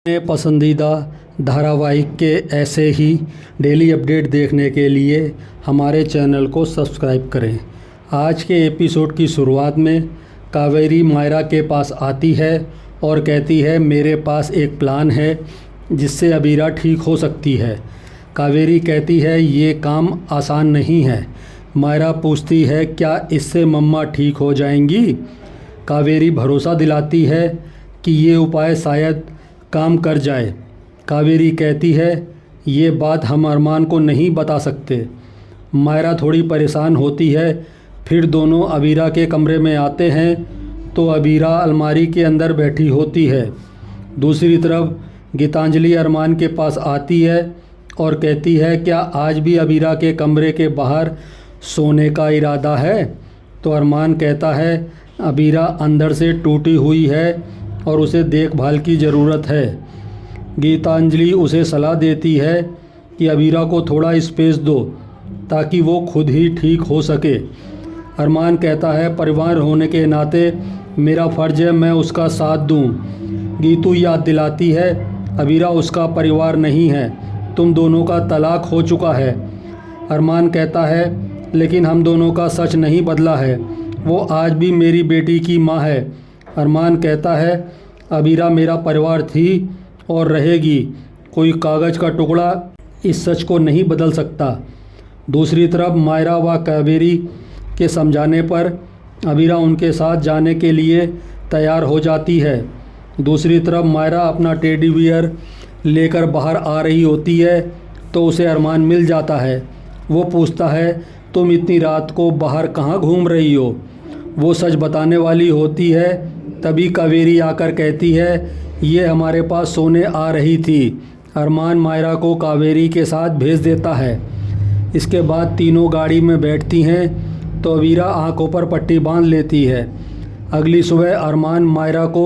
अपने पसंदीदा धारावाहिक के ऐसे ही डेली अपडेट देखने के लिए हमारे चैनल को सब्सक्राइब करें। आज के एपिसोड की शुरुआत में कावेरी मायरा के पास आती है और कहती है मेरे पास एक प्लान है जिससे अबीरा ठीक हो सकती है। कावेरी कहती है ये काम आसान नहीं है। मायरा पूछती है क्या इससे मम्मा ठीक हो जाएंगी। कावेरी भरोसा दिलाती है कि ये उपाय शायद काम कर जाए। कावेरी कहती है ये बात हम अरमान को नहीं बता सकते। मायरा थोड़ी परेशान होती है। फिर दोनों अबीरा के कमरे में आते हैं तो अबीरा अलमारी के अंदर बैठी होती है। दूसरी तरफ गीतांजलि अरमान के पास आती है और कहती है क्या आज भी अबीरा के कमरे के बाहर सोने का इरादा है। तो अरमान कहता है अबीरा अंदर से टूटी हुई है और उसे देखभाल की ज़रूरत है। गीतांजलि उसे सलाह देती है कि अबीरा को थोड़ा स्पेस दो ताकि वो खुद ही ठीक हो सके। अरमान कहता है परिवार होने के नाते मेरा फ़र्ज़ है मैं उसका साथ दूं। गीतू याद दिलाती है अबीरा उसका परिवार नहीं है, तुम दोनों का तलाक हो चुका है। अरमान कहता है लेकिन हम दोनों का सच नहीं बदला है, वो आज भी मेरी बेटी की माँ है। अरमान कहता है अबीरा मेरा परिवार थी और रहेगी, कोई कागज़ का टुकड़ा इस सच को नहीं बदल सकता। दूसरी तरफ मायरा व कावेरी के समझाने पर अबीरा उनके साथ जाने के लिए तैयार हो जाती है। दूसरी तरफ मायरा अपना टेडी बियर लेकर बाहर आ रही होती है तो उसे अरमान मिल जाता है। वो पूछता है तुम इतनी रात को बाहर कहाँ घूम रही हो। वो सच बताने वाली होती है। तभी कावेरी आकर कहती है ये हमारे पास सोने आ रही थी। अरमान मायरा को कावेरी के साथ भेज देता है। इसके बाद तीनों गाड़ी में बैठती हैं तो अबीरा आंखों पर पट्टी बांध लेती है। अगली सुबह अरमान मायरा को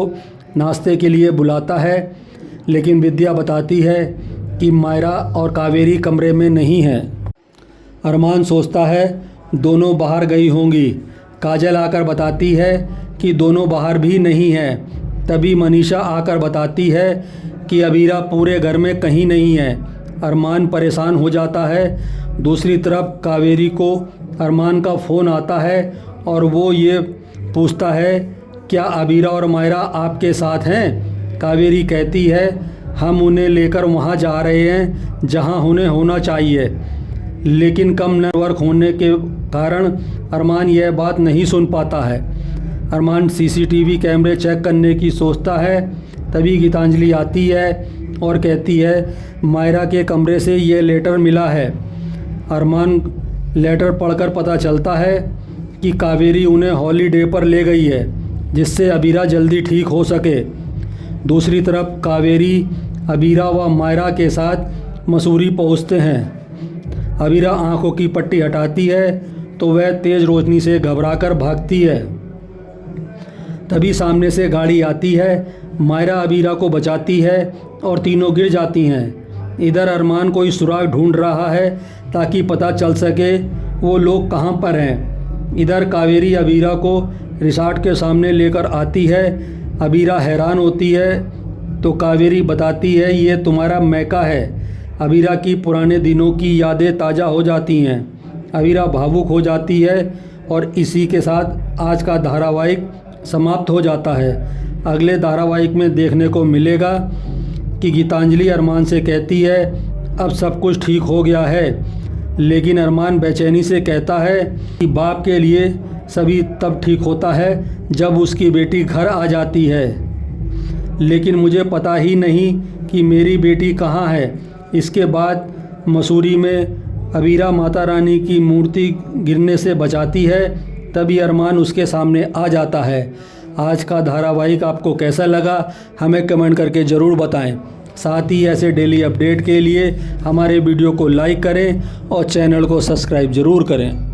नाश्ते के लिए बुलाता है लेकिन विद्या बताती है कि मायरा और कावेरी कमरे में नहीं है। अरमान सोचता है दोनों बाहर गई होंगी। काजल आकर बताती है कि दोनों बाहर भी नहीं हैं। तभी मनीषा आकर बताती है कि अबीरा पूरे घर में कहीं नहीं है। अरमान परेशान हो जाता है। दूसरी तरफ कावेरी को अरमान का फ़ोन आता है और वो ये पूछता है क्या अबीरा और मायरा आपके साथ हैं। कावेरी कहती है हम उन्हें लेकर वहाँ जा रहे हैं जहाँ उन्हें होना चाहिए, लेकिन कम नेटवर्क होने के कारण अरमान यह बात नहीं सुन पाता है। अरमान सीसीटीवी कैमरे चेक करने की सोचता है। तभी गीतांजलि आती है और कहती है मायरा के कमरे से ये लेटर मिला है। अरमान लेटर पढ़कर पता चलता है कि कावेरी उन्हें हॉलीडे पर ले गई है जिससे अबीरा जल्दी ठीक हो सके। दूसरी तरफ कावेरी अबीरा व मायरा के साथ मसूरी पहुंचते हैं। अबीरा आंखों की पट्टी हटाती है तो वह तेज़ रोशनी से घबराकर भागती है। तभी सामने से गाड़ी आती है। मायरा अबीरा को बचाती है और तीनों गिर जाती हैं। इधर अरमान कोई सुराग ढूंढ रहा है ताकि पता चल सके वो लोग कहाँ पर हैं। इधर कावेरी अबीरा को रिसॉर्ट के सामने लेकर आती है। अबीरा हैरान होती है तो कावेरी बताती है ये तुम्हारा मैका है। अबीरा की पुराने दिनों की यादें ताज़ा हो जाती हैं। अबीरा भावुक हो जाती है और इसी के साथ आज का धारावाहिक समाप्त हो जाता है। अगले धारावाहिक में देखने को मिलेगा कि गीतांजलि अरमान से कहती है अब सब कुछ ठीक हो गया है, लेकिन अरमान बेचैनी से कहता है कि बाप के लिए सभी तब ठीक होता है जब उसकी बेटी घर आ जाती है, लेकिन मुझे पता ही नहीं कि मेरी बेटी कहाँ है। इसके बाद मसूरी में अबीरा माता रानी की मूर्ति गिरने से बचाती है। तभी अरमान उसके सामने आ जाता है। आज का धारावाहिक आपको कैसा लगा हमें कमेंट करके ज़रूर बताएं। साथ ही ऐसे डेली अपडेट के लिए हमारे वीडियो को लाइक करें और चैनल को सब्सक्राइब ज़रूर करें।